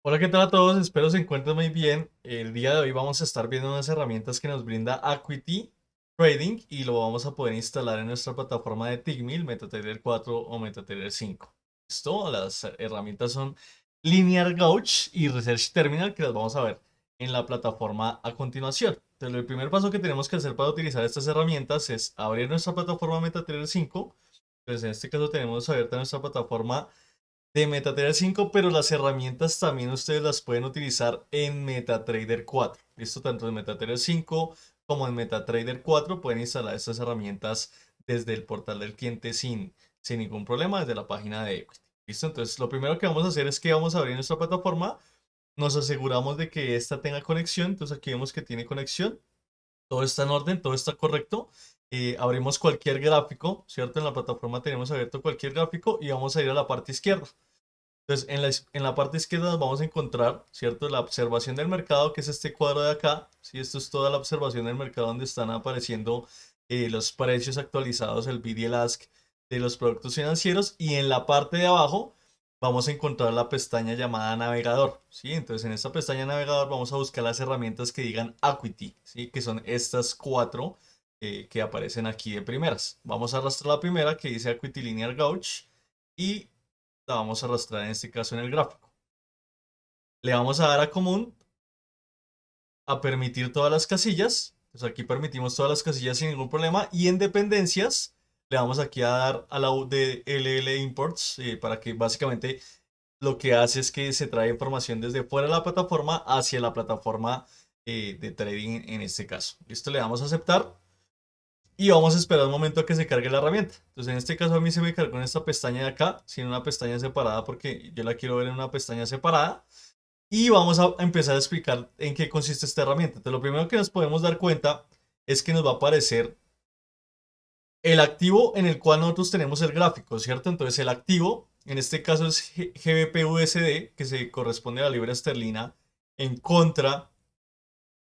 Hola, ¿qué tal a todos? Espero se encuentren muy bien. El día de hoy vamos a estar viendo unas herramientas que nos brinda Acuity Trading y lo vamos a poder instalar en nuestra plataforma de Tickmill, MetaTrader 4 o MetaTrader 5. ¿Listo? Las herramientas son Linear Gauge y Research Terminal, que las vamos a ver en la plataforma a continuación. Entonces, el primer paso que tenemos que hacer para utilizar estas herramientas es abrir nuestra plataforma MetaTrader 5. Entonces, en este caso tenemos abierta nuestra plataforma de MetaTrader 5, pero las herramientas también ustedes las pueden utilizar en MetaTrader 4. Listo, tanto en MetaTrader 5 como en MetaTrader 4 pueden instalar estas herramientas desde el portal del cliente sin ningún problema, desde la página de Equity. Listo, entonces lo primero que vamos a hacer es que vamos a abrir nuestra plataforma, nos aseguramos de que esta tenga conexión, entonces aquí vemos que tiene conexión, todo está en orden, todo está correcto. Abrimos cualquier gráfico, ¿cierto? En la plataforma tenemos abierto cualquier gráfico y vamos a ir a la parte izquierda. Entonces, en la parte izquierda nos vamos a encontrar, ¿cierto? La observación del mercado, que es este cuadro de acá. ¿Sí? Esto es toda la observación del mercado donde están apareciendo los precios actualizados, el bid y el ask de los productos financieros. Y en la parte de abajo vamos a encontrar la pestaña llamada navegador, ¿sí? Entonces, en esta pestaña navegador vamos a buscar las herramientas que digan Acuity, ¿sí? Que son estas cuatro que aparecen aquí de primeras. Vamos a arrastrar la primera que dice Acuity Linear Gauge y la vamos a arrastrar en este caso en el gráfico. Le vamos a dar a común, a permitir todas las casillas. Pues aquí permitimos todas las casillas sin ningún problema. Y en dependencias le vamos aquí a dar a la U de LL Imports para que básicamente lo que hace es que se trae información desde fuera de la plataforma hacia la plataforma de trading en este caso. Listo, le damos a aceptar. Y vamos a esperar un momento a que se cargue la herramienta. Entonces, en este caso a mí se me cargó en esta pestaña de acá, sin una pestaña separada porque yo la quiero ver en una pestaña separada. Y vamos a empezar a explicar en qué consiste esta herramienta. Entonces, lo primero que nos podemos dar cuenta es que nos va a aparecer el activo en el cual nosotros tenemos el gráfico, ¿cierto? Entonces, el activo, en este caso es GBP-USD, que se corresponde a la libra esterlina en contra,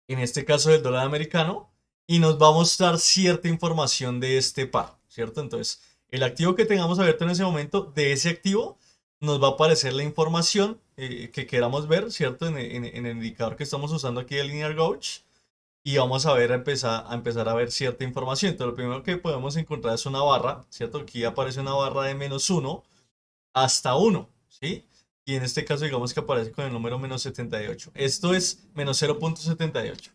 en este caso del dólar americano, y nos va a mostrar cierta información de este par, ¿cierto? Entonces, el activo que tengamos abierto en ese momento, de ese activo, nos va a aparecer la información que queramos ver, ¿cierto? En el indicador que estamos usando aquí de Linear Gauge, y vamos a ver, a empezar a ver cierta información. Entonces, lo primero que podemos encontrar es una barra, ¿cierto? Aquí aparece una barra de -1 hasta 1, ¿sí? Y en este caso, digamos que aparece con el número -78. Esto es -0.78.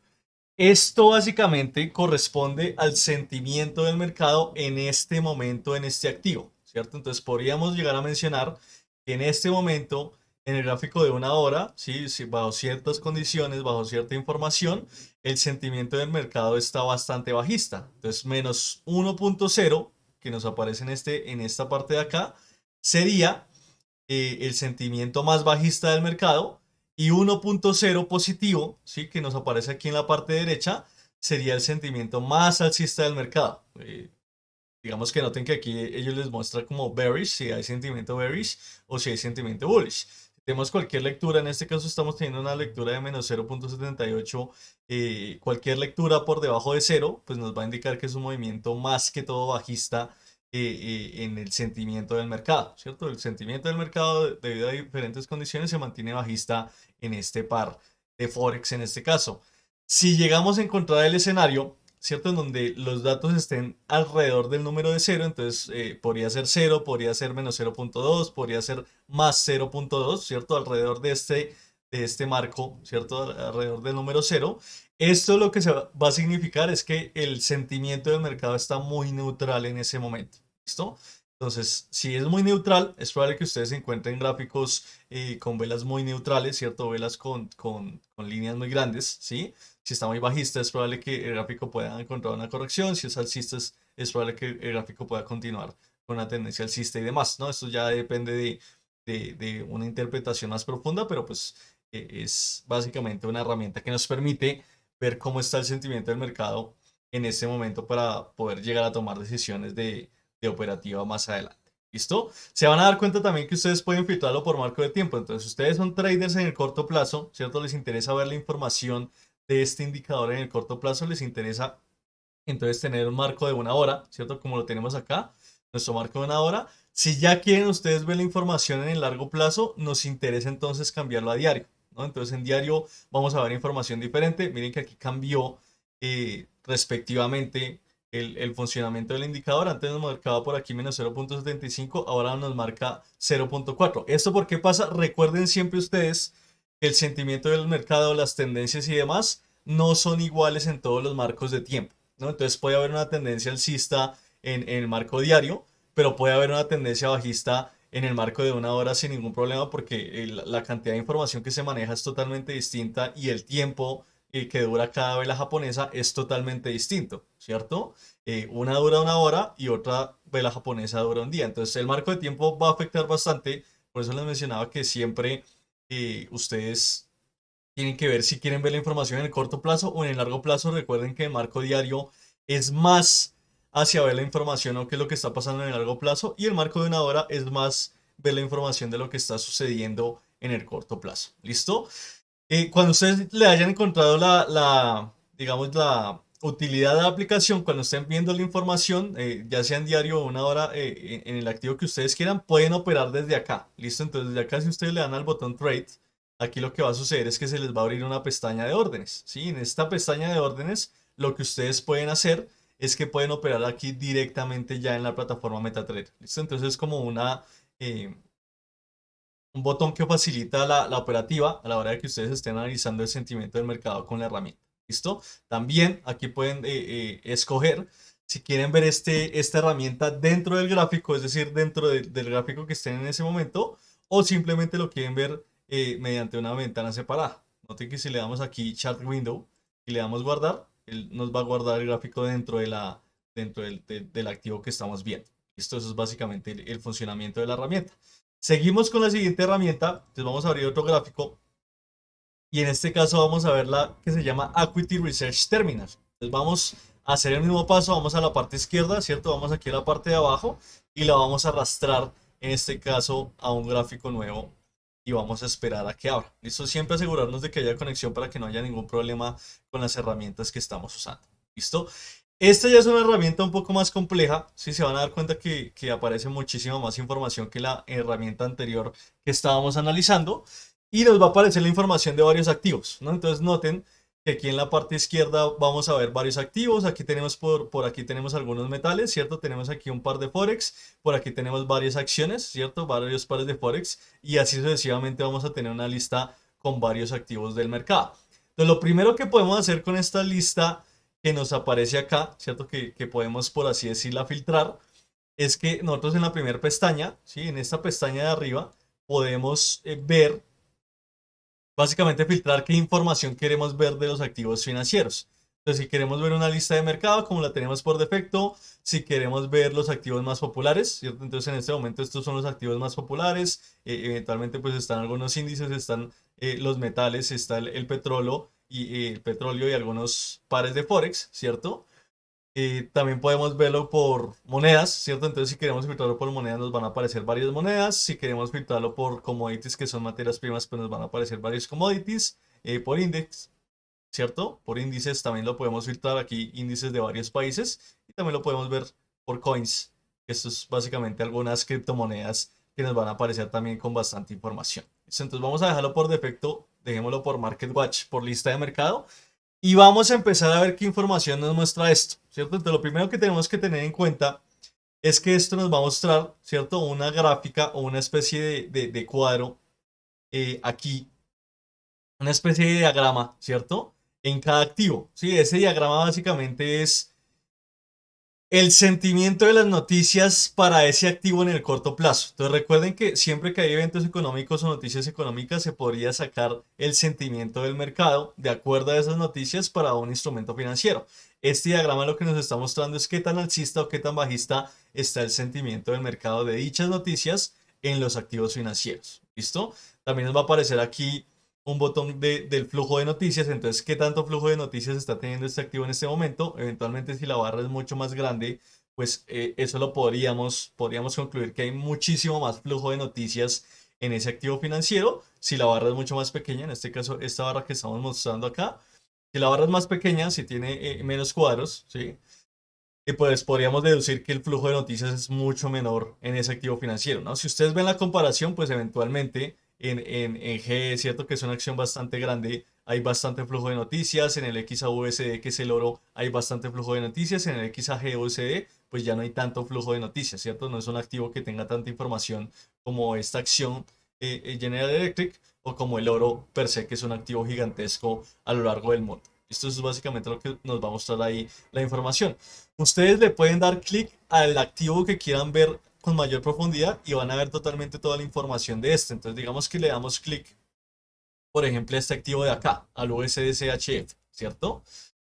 Esto básicamente corresponde al sentimiento del mercado en este momento, en este activo, ¿cierto? Entonces podríamos llegar a mencionar que en este momento, en el gráfico de una hora, ¿sí? Bajo ciertas condiciones, bajo cierta información, el sentimiento del mercado está bastante bajista. Entonces, -1.0, que nos aparece en esta parte de acá, sería el sentimiento más bajista del mercado y 1.0 positivo, ¿sí? Que nos aparece aquí en la parte derecha, sería el sentimiento más alcista del mercado. Digamos que noten que aquí ellos les muestra como bearish, si hay sentimiento bearish o si hay sentimiento bullish. Si tenemos cualquier lectura, en este caso estamos teniendo una lectura de -0.78, cualquier lectura por debajo de cero, pues nos va a indicar que es un movimiento más que todo bajista en el sentimiento del mercado, ¿cierto? El sentimiento del mercado, debido a diferentes condiciones, se mantiene bajista en este par de Forex en este caso. Si llegamos a encontrar el escenario, ¿cierto? En donde los datos estén alrededor del número de cero, entonces podría ser cero, podría ser -0.2, podría ser más 0.2, ¿cierto? Alrededor de este marco, ¿cierto? Alrededor del número cero. Esto lo que se va a significar es que el sentimiento del mercado está muy neutral en ese momento, ¿listo? Entonces, si es muy neutral, es probable que ustedes encuentren gráficos con velas muy neutrales, ¿cierto? Velas con líneas muy grandes, ¿sí? Si está muy bajista, es probable que el gráfico pueda encontrar una corrección. Si es alcista, es probable que el gráfico pueda continuar con una tendencia alcista y demás, ¿no? Esto ya depende de una interpretación más profunda, pero pues es básicamente una herramienta que nos permite ver cómo está el sentimiento del mercado en este momento para poder llegar a tomar decisiones de operativa más adelante. ¿Listo? Se van a dar cuenta también que ustedes pueden filtrarlo por marco de tiempo. Entonces, si ustedes son traders en el corto plazo, ¿cierto? Les interesa ver la información de este indicador en el corto plazo, les interesa entonces tener un marco de una hora, ¿cierto? Como lo tenemos acá, nuestro marco de una hora. Si ya quieren ustedes ver la información en el largo plazo, nos interesa entonces cambiarlo a diario. ¿no? Entonces en diario vamos a ver información diferente. Miren que aquí cambió respectivamente el funcionamiento del indicador. Antes nos marcaba por aquí menos 0.75, ahora nos marca 0.4. ¿Esto por qué pasa? Recuerden siempre ustedes que el sentimiento del mercado, las tendencias y demás no son iguales en todos los marcos de tiempo, ¿no? Entonces puede haber una tendencia alcista en el marco diario, pero puede haber una tendencia bajista en el marco de una hora sin ningún problema porque la cantidad de información que se maneja es totalmente distinta y el tiempo que dura cada vela japonesa es totalmente distinto, ¿cierto? Una dura una hora y otra vela japonesa dura un día. Entonces el marco de tiempo va a afectar bastante. Por eso les mencionaba que siempre ustedes tienen que ver si quieren ver la información en el corto plazo o en el largo plazo. Recuerden que el marco diario es más hacia ver la información o qué es lo que está pasando en el largo plazo y el marco de una hora es más ver la información de lo que está sucediendo en el corto plazo. ¿Listo? Cuando ustedes le hayan encontrado digamos, la utilidad de la aplicación, cuando estén viendo la información, ya sea en diario o una hora en el activo que ustedes quieran, pueden operar desde acá. ¿Listo? Entonces, desde acá, si ustedes le dan al botón Trade, aquí lo que va a suceder es que se les va a abrir una pestaña de órdenes. ¿Sí? En esta pestaña de órdenes, lo que ustedes pueden hacer es que pueden operar aquí directamente ya en la plataforma MetaTrader. ¿Listo? Entonces, es como eh, un botón que facilita la operativa a la hora de que ustedes estén analizando el sentimiento del mercado con la herramienta. ¿Listo? También aquí pueden escoger si quieren ver esta herramienta dentro del gráfico, es decir, dentro del gráfico que estén en ese momento, o simplemente lo quieren ver mediante una ventana separada. Noten que si le damos aquí Chart Window y le damos guardar, él nos va a guardar el gráfico dentro del activo que estamos viendo. ¿Listo? Eso es básicamente el funcionamiento de la herramienta. Seguimos con la siguiente herramienta. Entonces vamos a abrir otro gráfico. Y en este caso vamos a ver la que se llama Equity Research Terminal. Entonces vamos a hacer el mismo paso. Vamos a la parte izquierda, ¿cierto? Vamos aquí a la parte de abajo y la vamos a arrastrar, en este caso, a un gráfico nuevo. Y vamos a esperar a que abra. Listo, siempre asegurarnos de que haya conexión para que no haya ningún problema con las herramientas que estamos usando. ¿Listo? Esta ya es una herramienta un poco más compleja. Sí, se van a dar cuenta que aparece muchísima más información que la herramienta anterior que estábamos analizando. Y nos va a aparecer la información de varios activos, ¿no? Entonces noten que aquí en la parte izquierda vamos a ver varios activos. Aquí tenemos por aquí tenemos algunos metales, ¿cierto? Tenemos aquí un par de Forex. Por aquí tenemos varias acciones, ¿cierto? Varios pares de Forex. Y así sucesivamente vamos a tener una lista con varios activos del mercado. Entonces lo primero que podemos hacer con esta lista que nos aparece acá, ¿cierto? Que podemos, por así decirla, filtrar, es que nosotros en la primera pestaña, ¿sí? En esta pestaña de arriba, podemos ver, básicamente filtrar qué información queremos ver de los activos financieros. Entonces, si queremos ver una lista de mercado, como la tenemos por defecto, si queremos ver los activos más populares, ¿cierto? Entonces, en este momento estos son los activos más populares. Eventualmente, pues están algunos índices, están los metales, está el petróleo y algunos pares de Forex, ¿cierto? También podemos verlo por monedas, ¿cierto? Entonces, si queremos filtrarlo por monedas, nos van a aparecer varias monedas. Si queremos filtrarlo por commodities, que son materias primas, pues nos van a aparecer varios commodities. Por index, ¿cierto? Por índices también lo podemos filtrar aquí, índices de varios países. Y también lo podemos ver por coins, que esto es básicamente algunas criptomonedas que nos van a aparecer también con bastante información. Entonces, vamos a dejarlo por defecto, dejémoslo por Market Watch, por lista de mercado. Y vamos a empezar a ver qué información nos muestra esto, ¿cierto? Entonces lo primero que tenemos que tener en cuenta es que esto nos va a mostrar, ¿cierto? Una gráfica o una especie de cuadro aquí, una especie de diagrama, ¿cierto? En cada activo, ¿sí? Ese diagrama básicamente es el sentimiento de las noticias para ese activo en el corto plazo. Entonces recuerden que siempre que hay eventos económicos o noticias económicas se podría sacar el sentimiento del mercado de acuerdo a esas noticias para un instrumento financiero. Este diagrama lo que nos está mostrando es qué tan alcista o qué tan bajista está el sentimiento del mercado de dichas noticias en los activos financieros. ¿Listo? También nos va a aparecer aquí un botón del flujo de noticias. Entonces, ¿qué tanto flujo de noticias está teniendo este activo en este momento? Eventualmente, si la barra es mucho más grande, pues eso lo podríamos concluir que hay muchísimo más flujo de noticias en ese activo financiero. Si la barra es mucho más pequeña, en este caso, esta barra que estamos mostrando acá, si la barra es más pequeña, si tiene menos cuadros, ¿sí? Y pues podríamos deducir que el flujo de noticias es mucho menor en ese activo financiero, ¿no? Si ustedes ven la comparación, pues eventualmente en G, ¿cierto? Que es una acción bastante grande, hay bastante flujo de noticias. En el XAUSD, que es el oro, hay bastante flujo de noticias. En el XAGUSD, pues ya no hay tanto flujo de noticias, ¿cierto? No es un activo que tenga tanta información como esta acción General Electric o como el oro per se, que es un activo gigantesco a lo largo del mundo. Esto es básicamente lo que nos va a mostrar ahí la información. Ustedes le pueden dar clic al activo que quieran ver con mayor profundidad y van a ver totalmente toda la información de este. Entonces digamos que le damos clic, por ejemplo, a este activo de acá, al USDCHF, ¿cierto?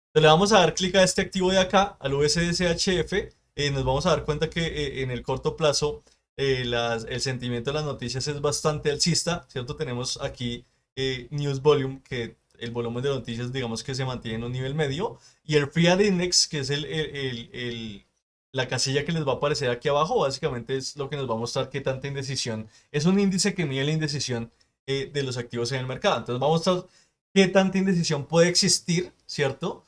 Entonces le vamos a dar clic a este activo de acá, al USDCHF. Nos vamos a dar cuenta que en el corto plazo el sentimiento de las noticias es bastante alcista, ¿cierto? Tenemos aquí News Volume, que el volumen de noticias digamos que se mantiene en un nivel medio, y el Free Ad Index, que es la casilla que les va a aparecer aquí abajo, básicamente es lo que nos va a mostrar qué tanta indecisión. Es un índice que mide la indecisión de los activos en el mercado. Entonces vamos a mostrar qué tanta indecisión puede existir, ¿cierto?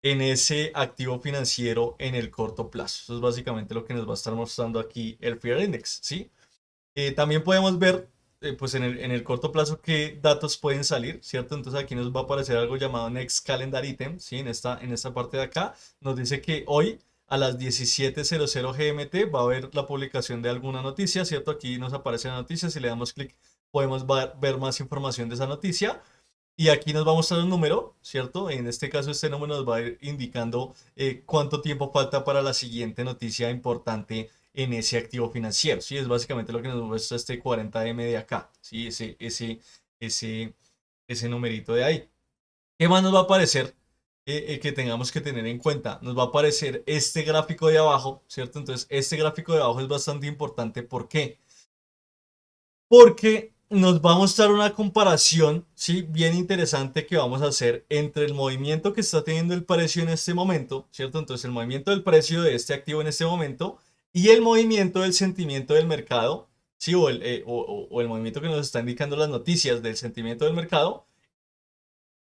En ese activo financiero en el corto plazo. Eso es básicamente lo que nos va a estar mostrando aquí el Fear Index, ¿sí? También podemos ver, pues en el corto plazo, qué datos pueden salir, ¿cierto? Entonces aquí nos va a aparecer algo llamado Next Calendar Item, ¿sí? En esta parte de acá nos dice que hoy a las 17:00 GMT va a haber la publicación de alguna noticia, ¿cierto? Aquí nos aparece la noticia, si le damos clic podemos ver más información de esa noticia. Y aquí nos va a mostrar un número, ¿cierto? En este caso, este número nos va a ir indicando cuánto tiempo falta para la siguiente noticia importante en ese activo financiero, ¿sí? Es básicamente lo que nos muestra este 40M de acá, ¿sí? Ese, ese numerito de ahí. ¿Qué más nos va a aparecer que tengamos que tener en cuenta? Nos va a aparecer este gráfico de abajo, ¿cierto? Entonces, este gráfico de abajo es bastante importante. ¿Por qué? Porque nos va a mostrar una comparación, ¿sí? Bien interesante que vamos a hacer entre el movimiento que está teniendo el precio en este momento, ¿cierto? Entonces el movimiento del precio de este activo en este momento y el movimiento del sentimiento del mercado, ¿sí? O el movimiento que nos está indicando las noticias del sentimiento del mercado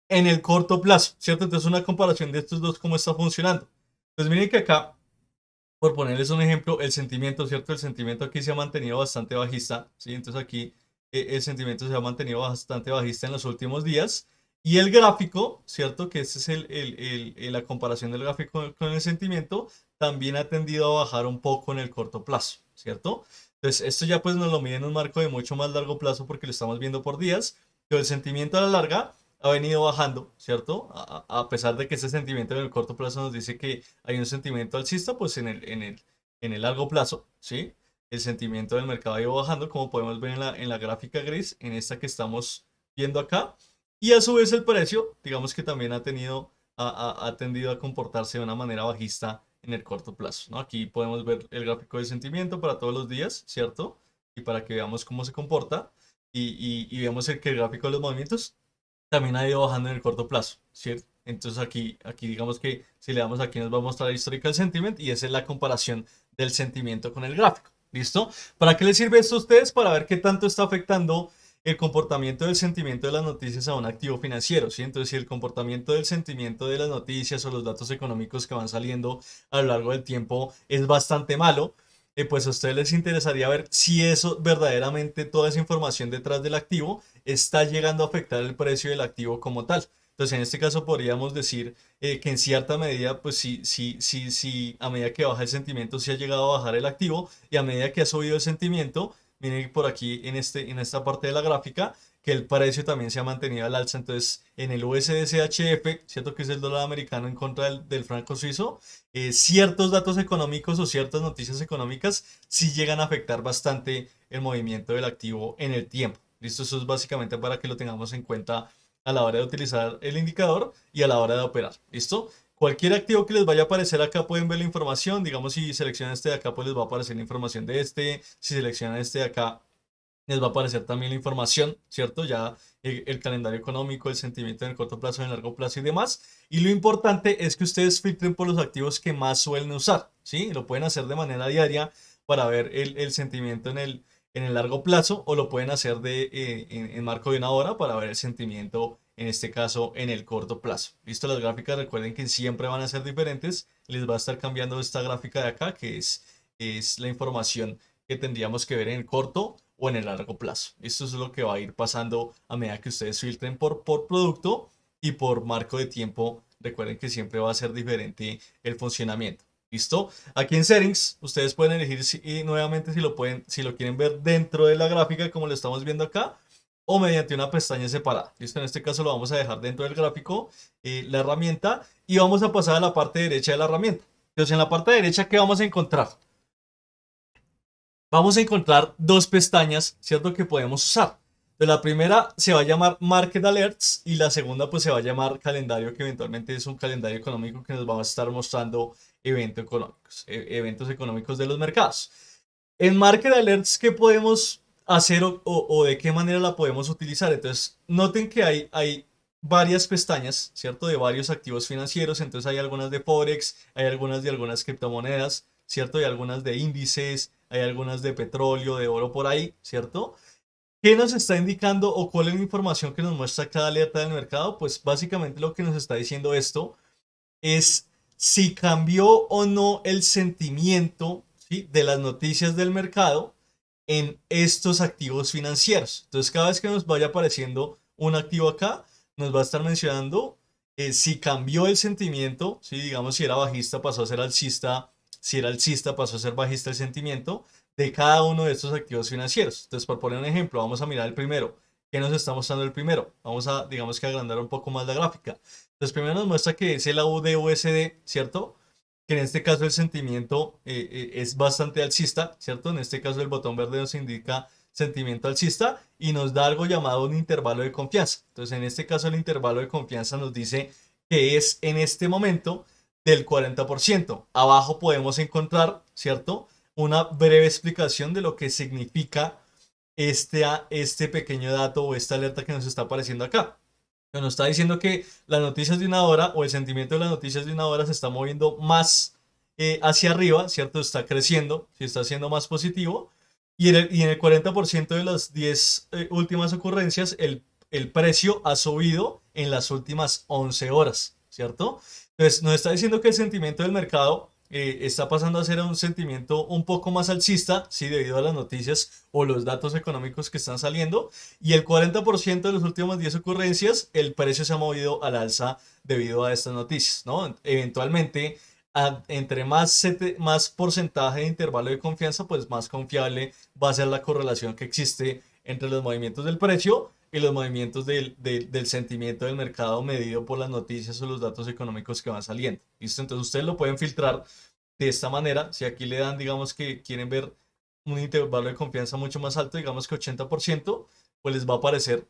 en el corto plazo, ¿cierto? Entonces una comparación de estos dos, cómo está funcionando. Pues miren que acá, por ponerles un ejemplo, el sentimiento, ¿cierto? El sentimiento aquí se ha mantenido bastante bajista, ¿sí? Entonces aquí el sentimiento se ha mantenido bastante bajista en los últimos días. Y el gráfico, ¿cierto? Que este es la comparación del gráfico con el sentimiento, también ha tendido a bajar un poco en el corto plazo, ¿cierto? Entonces esto ya pues nos lo mide en un marco de mucho más largo plazo porque lo estamos viendo por días, pero el sentimiento a la larga ha venido bajando, ¿cierto? A pesar de que ese sentimiento en el corto plazo nos dice que hay un sentimiento alcista, pues en el largo plazo, ¿sí? El sentimiento del mercado ha ido bajando, como podemos ver en la gráfica gris, en esta que estamos viendo acá. Y a su vez el precio, digamos que también ha tendido a comportarse de una manera bajista en el corto plazo, ¿no? Aquí podemos ver el gráfico de sentimiento para todos los días, ¿cierto? Y para que veamos cómo se comporta. Y vemos que el gráfico de los movimientos también ha ido bajando en el corto plazo, ¿cierto? Entonces aquí digamos que si le damos aquí nos va a mostrar Historical Sentiment y esa es la comparación del sentimiento con el gráfico. ¿Listo? ¿Para qué les sirve esto a ustedes? Para ver qué tanto está afectando el comportamiento del sentimiento de las noticias a un activo financiero, ¿sí? Entonces, si el comportamiento del sentimiento de las noticias o los datos económicos que van saliendo a lo largo del tiempo es bastante malo, pues a ustedes les interesaría ver si eso verdaderamente, toda esa información detrás del activo, está llegando a afectar el precio del activo como tal. Entonces, en este caso podríamos decir que en cierta medida, pues sí, a medida que baja el sentimiento, sí ha llegado a bajar el activo y a medida que ha subido el sentimiento, miren por aquí en esta parte de la gráfica, que el precio también se ha mantenido al alza. Entonces, en el USDCHF, cierto que es el dólar americano en contra del franco suizo, ciertos datos económicos o ciertas noticias económicas sí llegan a afectar bastante el movimiento del activo en el tiempo. ¿Listo? Eso es básicamente para que lo tengamos en cuenta a la hora de utilizar el indicador y a la hora de operar. ¿Listo? Cualquier activo que les vaya a aparecer acá pueden ver la información. Digamos, si seleccionan este de acá, pues les va a aparecer la información de este. Si seleccionan este de acá, les va a aparecer también la información, ¿cierto? Ya el calendario económico, el sentimiento en el corto plazo, en el largo plazo y demás. Y lo importante es que ustedes filtren por los activos que más suelen usar, ¿sí? Lo pueden hacer de manera diaria para ver el sentimiento en el largo plazo o lo pueden hacer en marco de una hora para ver el sentimiento, en este caso, en el corto plazo. ¿Listo? Las gráficas recuerden que siempre van a ser diferentes. Les va a estar cambiando esta gráfica de acá, que es la información que tendríamos que ver en el corto o en el largo plazo. Esto es lo que va a ir pasando a medida que ustedes filtren por producto y por marco de tiempo. Recuerden que siempre va a ser diferente el funcionamiento. ¿Listo? Aquí en Settings, ustedes pueden elegir nuevamente si lo quieren ver dentro de la gráfica como lo estamos viendo acá o mediante una pestaña separada. ¿Listo? En este caso lo vamos a dejar dentro del gráfico, la herramienta, y vamos a pasar a la parte derecha de la herramienta. Entonces, en la parte derecha, ¿qué vamos a encontrar? Vamos a encontrar dos pestañas, ¿cierto? Que podemos usar. De la primera se va a llamar Market Alerts y la segunda pues se va a llamar Calendario, que eventualmente es un calendario económico que nos va a estar mostrando eventos económicos de los mercados. En Market Alerts, ¿qué podemos hacer o de qué manera la podemos utilizar? Entonces, noten que hay varias pestañas, ¿cierto? De varios activos financieros. Entonces, hay algunas de Forex, hay algunas de algunas criptomonedas, ¿cierto? Hay algunas de índices, hay algunas de petróleo, de oro por ahí, ¿cierto? ¿Qué nos está indicando o cuál es la información que nos muestra cada alerta del mercado? Pues básicamente lo que nos está diciendo esto es si cambió o no el sentimiento, ¿sí?, de las noticias del mercado en estos activos financieros. Entonces, cada vez que nos vaya apareciendo un activo acá, nos va a estar mencionando si cambió el sentimiento, ¿sí? Digamos, si era bajista pasó a ser alcista, si era alcista pasó a ser bajista el sentimiento de cada uno de estos activos financieros. Entonces, por poner un ejemplo, vamos a mirar el primero. ¿Qué nos está mostrando el primero? Vamos a, digamos que agrandar un poco más la gráfica. Entonces, primero nos muestra que es el AUD-USD, ¿cierto? Que en este caso el sentimiento es bastante alcista, ¿cierto? En este caso el botón verde nos indica sentimiento alcista y nos da algo llamado un intervalo de confianza. Entonces, en este caso el intervalo de confianza nos dice que es en este momento del 40%. Abajo podemos encontrar, ¿cierto?, una breve explicación de lo que significa este pequeño dato o esta alerta que nos está apareciendo acá. Nos está diciendo que las noticias de una hora o el sentimiento de las noticias de una hora se está moviendo más hacia arriba, ¿cierto? Está creciendo, si está siendo más positivo. Y en el 40% de las 10 últimas ocurrencias, el precio ha subido en las últimas 11 horas, ¿cierto? Entonces, nos está diciendo que el sentimiento del mercado está pasando a ser un sentimiento un poco más alcista, sí, debido a las noticias o los datos económicos que están saliendo. Y el 40% de las últimas 10 ocurrencias, el precio se ha movido al alza debido a estas noticias, ¿no? Eventualmente, entre más porcentaje de intervalo de confianza, pues más confiable va a ser la correlación que existe entre los movimientos del precio y los movimientos del sentimiento del mercado medido por las noticias o los datos económicos que van saliendo. ¿Listo? Entonces ustedes lo pueden filtrar de esta manera. Si aquí le dan, digamos que quieren ver un intervalo de confianza mucho más alto, digamos que 80%, pues les va a aparecer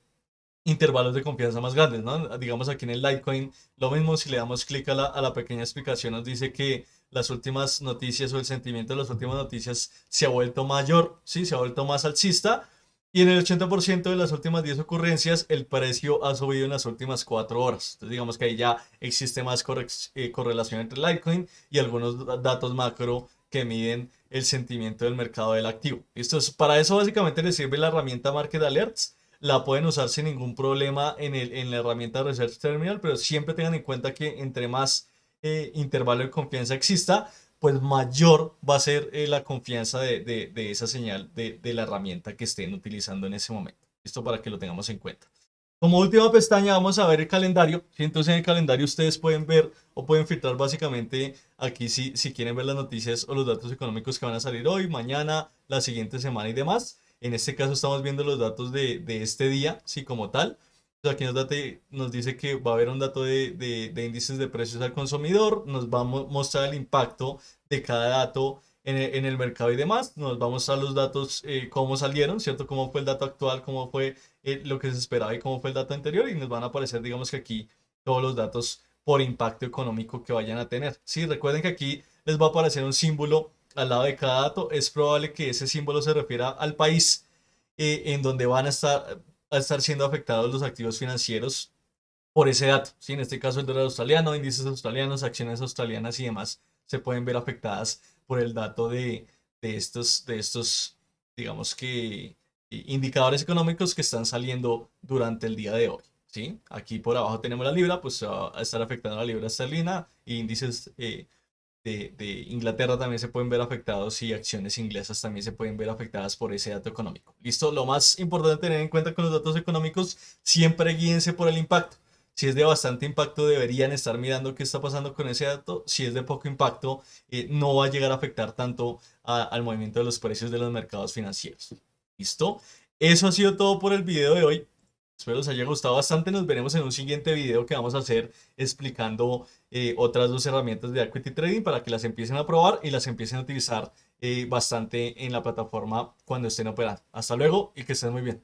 intervalos de confianza más grandes, ¿no? Digamos aquí en el Litecoin, lo mismo si le damos clic a la pequeña explicación, nos dice que las últimas noticias o el sentimiento de las últimas noticias se ha vuelto mayor, ¿sí? Se ha vuelto más alcista. Y en el 80% de las últimas 10 ocurrencias, el precio ha subido en las últimas 4 horas. Entonces, digamos que ahí ya existe más correlación entre Litecoin y algunos datos macro que miden el sentimiento del mercado del activo. Para eso básicamente les sirve la herramienta Market Alerts. La pueden usar sin ningún problema en la herramienta Research Terminal, pero siempre tengan en cuenta que entre más intervalo de confianza exista, pues mayor va a ser la confianza de esa señal de la herramienta que estén utilizando en ese momento. Esto para que lo tengamos en cuenta. Como última pestaña vamos a ver el calendario. ¿Sí? Entonces en el calendario ustedes pueden ver o pueden filtrar básicamente aquí si quieren ver las noticias o los datos económicos que van a salir hoy, mañana, la siguiente semana y demás. En este caso estamos viendo los datos de este día, sí, como tal. Entonces aquí nos dice que va a haber un dato de índices de precios al consumidor, nos va a mostrar el impacto de cada dato en el mercado y demás, nos va a mostrar los datos, cómo salieron, ¿cierto? Cómo fue el dato actual, cómo fue lo que se esperaba y cómo fue el dato anterior y nos van a aparecer, digamos que aquí, todos los datos por impacto económico que vayan a tener. Sí, recuerden que aquí les va a aparecer un símbolo al lado de cada dato. Es probable que ese símbolo se refiera al país en donde van a estar siendo afectados los activos financieros por ese dato. ¿Sí? En este caso el dólar australiano, índices australianos, acciones australianas y demás se pueden ver afectadas por el dato de estos, digamos que, indicadores económicos que están saliendo durante el día de hoy. ¿Sí? Aquí por abajo tenemos la libra, pues se va a estar afectando la libra esterlina, índices de Inglaterra también se pueden ver afectados y acciones inglesas también se pueden ver afectadas por ese dato económico. ¿Listo? Lo más importante tener en cuenta con los datos económicos, siempre guíense por el impacto. Si es de bastante impacto, deberían estar mirando qué está pasando con ese dato. Si es de poco impacto, no va a llegar a afectar tanto al movimiento de los precios de los mercados financieros. ¿Listo? Eso ha sido todo por el video de hoy. Espero les haya gustado bastante. Nos veremos en un siguiente video que vamos a hacer explicando otras dos herramientas de equity trading para que las empiecen a probar y las empiecen a utilizar bastante en la plataforma cuando estén operando. Hasta luego y que estén muy bien.